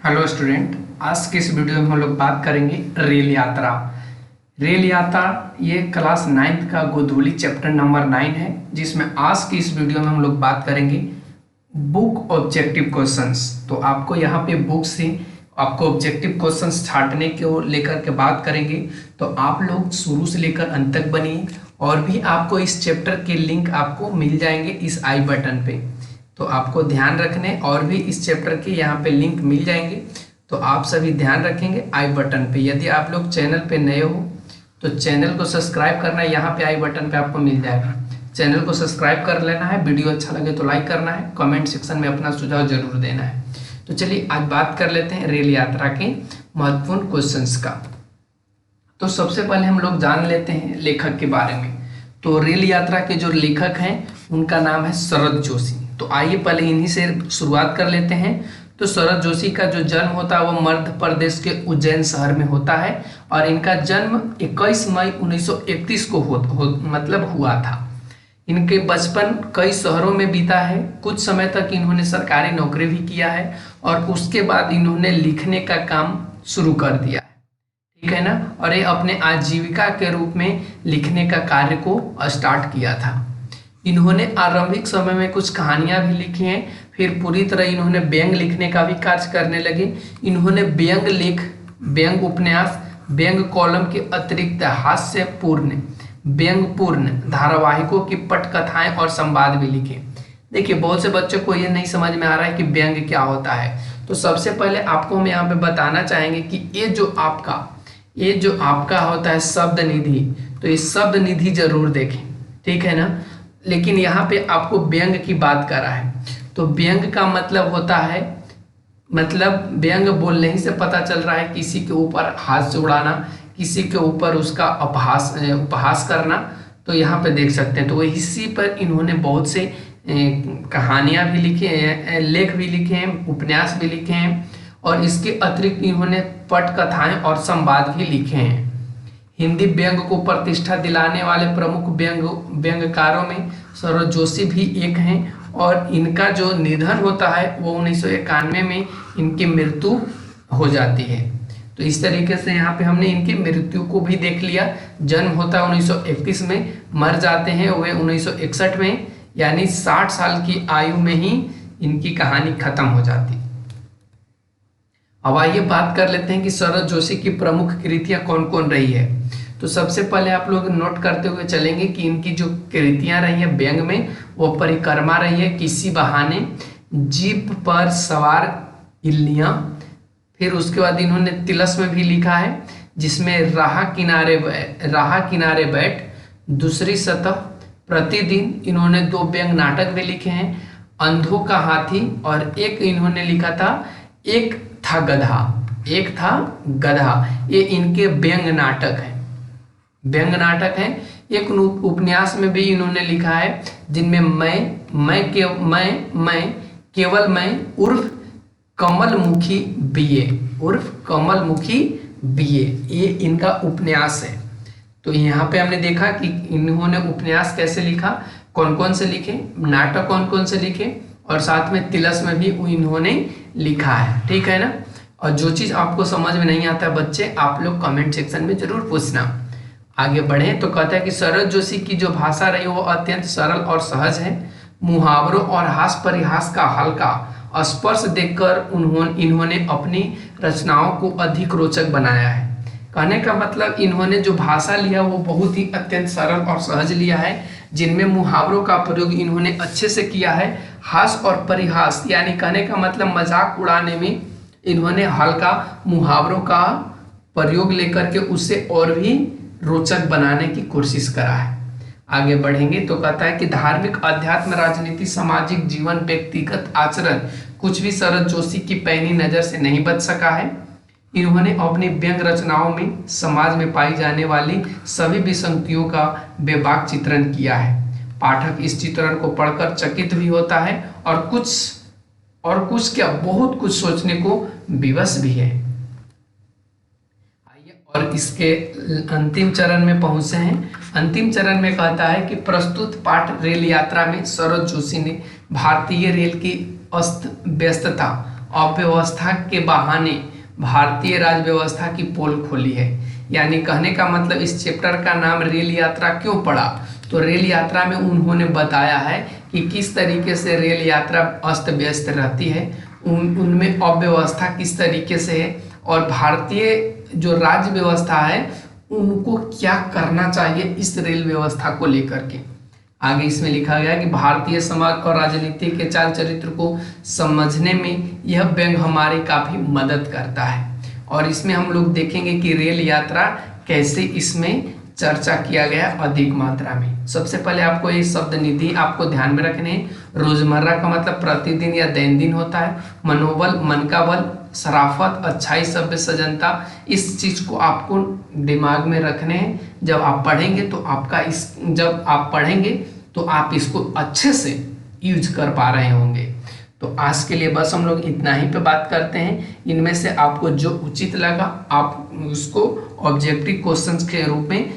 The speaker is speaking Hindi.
हेलो स्टूडेंट, आज के इस वीडियो में हम लोग बात करेंगे रेल यात्रा। रेल यात्रा ये क्लास 9th का गोधूली चैप्टर नंबर 9 है, जिसमें आज की इस वीडियो में हम लोग बात करेंगे बुक ऑब्जेक्टिव क्वेश्चंस। तो आपको यहाँ पे बुक से आपको ऑब्जेक्टिव क्वेश्चंस छांटने को लेकर के बात करेंगे। तो आप लोग शुरू से लेकर अंत तक बनिए, और भी आपको इस चैप्टर के लिंक आपको मिल जाएंगे इस आई बटन पे। तो आपको ध्यान रखने, और भी इस चैप्टर के यहाँ पे लिंक मिल जाएंगे, तो आप सभी ध्यान रखेंगे आई बटन पे। यदि आप लोग चैनल पे नए हो तो चैनल को सब्सक्राइब करना है, यहाँ पे आई बटन पे आपको मिल जाएगा। चैनल को सब्सक्राइब कर लेना है, वीडियो अच्छा लगे तो लाइक करना है, कमेंट सेक्शन में अपना सुझाव जरूर देना है। तो चलिए आज बात कर लेते हैं रेल यात्रा के महत्वपूर्ण क्वेश्चंस का। तो सबसे पहले हम लोग जान लेते हैं लेखक के बारे में। तो रेल यात्रा के जो लेखक हैं उनका नाम है शरद जोशी। तो आइए पहले इन्हीं से शुरुआत कर लेते हैं। तो शरद जोशी का जो जन्म होता है वो मध्य प्रदेश के उज्जैन शहर में होता है, और इनका जन्म 21 मई 1931 को मतलब हुआ था। इनके बचपन कई शहरों में बीता है। कुछ समय तक इन्होंने सरकारी नौकरी भी किया है, और उसके बाद इन्होंने लिखने का काम शुरू कर दिया है, ठीक है ना। और ये अपने आजीविका के रूप में लिखने का कार्य को स्टार्ट किया था। इन्होंने आरंभिक समय में कुछ कहानियां भी लिखी हैं, फिर पूरी तरह इन्होंने व्यंग लिखने का भी कार्य करने लगे। इन्होंने व्यंग लेख, व्यंग उपन्यास, व्यंग कॉलम के अतिरिक्त हास्यपूर्ण, व्यंगपूर्ण धारावाहिकों की पटकथाएं और संवाद भी लिखे। देखिए, बहुत से बच्चों को ये नहीं समझ में आ रहा है कि व्यंग क्या होता है। तो सबसे पहले आपको हम यहाँ पे बताना चाहेंगे कि ये जो आपका होता है शब्द निधि, तो ये शब्द निधि जरूर देखें, ठीक है ना। लेकिन यहाँ पे आपको व्यंग की बात कर रहा है। तो व्यंग का मतलब होता है, मतलब व्यंग बोलने ही से पता चल रहा है किसी के ऊपर हास्य उड़ाना, किसी के ऊपर उसका उपहास करना। तो यहाँ पे देख सकते हैं। तो इसी पर इन्होंने बहुत से कहानियाँ भी लिखे हैं, लेख भी लिखे हैं, उपन्यास भी लिखे हैं, और इसके अतिरिक्त इन्होंने पटकथाएं और संवाद भी लिखे हैं। हिंदी व्यंग को प्रतिष्ठा दिलाने वाले प्रमुख व्यंगकारों में शरद जोशी भी एक हैं, और इनका जो निधन होता है वो 1991 में इनकी मृत्यु हो जाती है। तो इस तरीके से यहाँ पे हमने इनकी मृत्यु को भी देख लिया। जन्म होता है 1931 में, मर जाते हैं वे 1961 में, यानी 60 साल की आयु में ही इनकी कहानी खत्म हो जाती। अब आइए बात कर लेते हैं कि शरद जोशी की प्रमुख कृतियां कौन कौन रही है। तो सबसे पहले आप लोग नोट करते हुए चलेंगे कि इनकी जो कृतियां रही हैं व्यंग में, वो परिक्रमा रही है, किसी बहाने, जीप पर सवार इल्लियां, फिर उसके बाद इन्होंने तिलस में भी लिखा है, जिसमें राह किनारे बैठ, दूसरी सतह, प्रतिदिन। इन्होंने 2 व्यंग नाटक भी लिखे हैं, अंधों का हाथी, और एक इन्होंने लिखा था एक था गधा। ये इनके व्यंग नाटक हैं। एक उपन्यास में भी इन्होंने लिखा है, जिनमें मैं केवल मैं उर्फ कमलमुखी बीए, ये इनका उपन्यास है। तो यहाँ पे हमने देखा कि इन्होंने उपन्यास कैसे लिखा, कौन कौन से लिखे, नाटक कौन कौन से लिखे, और साथ में तिलस में भी इन्होंने लिखा है, ठीक है ना। और जो चीज़ आपको समझ में नहीं आता बच्चे, आप लोग कमेंट सेक्शन में जरूर पूछना। आगे बढ़े तो कहता है कि शरद जोशी की जो भाषा रही वो अत्यंत सरल और सहज है। मुहावरों और हास परिहास का हल्का स्पर्श देखकर इन्होंने अपनी रचनाओं को अधिक रोचक बनाया है। कहने का मतलब इन्होंने जो भाषा लिया वो बहुत ही अत्यंत सरल और सहज लिया है, जिनमें मुहावरों का प्रयोग इन्होंने अच्छे से किया है। हास और परिहास यानी कहने का मतलब मजाक उड़ाने में इन्होंने हल्का मुहावरों का प्रयोग लेकर के उससे और भी रोचक बनाने की कोशिश करा है। आगे बढ़ेंगे तो कहता है कि धार्मिक, अध्यात्म, राजनीति, सामाजिक जीवन, व्यक्तिगत आचरण, कुछ भी शरद जोशी की पैनी नजर से नहीं बच सका है। इन्होंने अपनी व्यंग रचनाओं में समाज में पाई जाने वाली सभी विसंगतियों का बेबाक चित्रण किया है। पाठक इस चित्रण को पढ़कर चकित भी होता है, और कुछ क्या बहुत कुछ सोचने को विवश भी है। आइए और इसके अंतिम चरण में पहुंचे हैं। अंतिम चरण में कहता है कि प्रस्तुत पाठ रेल यात्रा में शरद जोशी ने भारतीय रेल की अस्त व्यस्तता अव्यवस्था के बहाने भारतीय राज व्यवस्था की पोल खोली है। यानी कहने का मतलब इस चैप्टर का नाम रेल यात्रा क्यों पड़ा, तो रेल यात्रा में उन्होंने बताया है कि किस तरीके से रेल यात्रा अस्त व्यस्त रहती है, उनमें अव्यवस्था किस तरीके से है और भारतीय जो राज्य व्यवस्था है उनको क्या करना चाहिए इस रेल व्यवस्था को लेकर के। आगे इसमें लिखा गया कि भारतीय समाज और राजनीति के चाल चरित्र को समझने में यह व्यंग हमारी काफी मदद करता है। और इसमें हम लोग देखेंगे कि रेल यात्रा कैसे इसमें चर्चा किया गया अधिक मात्रा में। सबसे पहले आपको ये शब्द निधि आपको ध्यान में रखने हैं। रोजमर्रा का मतलब प्रतिदिन या दैनंदिन होता है। मनोबल, मन का बल, शराफत, अच्छाई, सभ्य, सज्जनता, इस चीज को आपको दिमाग में रखने हैं। जब आप पढ़ेंगे तो आप इसको अच्छे से यूज कर पा रहे होंगे। तो आज के लिए बस हम लोग इतना ही पे बात करते हैं। इनमें से आपको जो उचित लगा आप उसको ऑब्जेक्टिव क्वेश्चंस के रूप में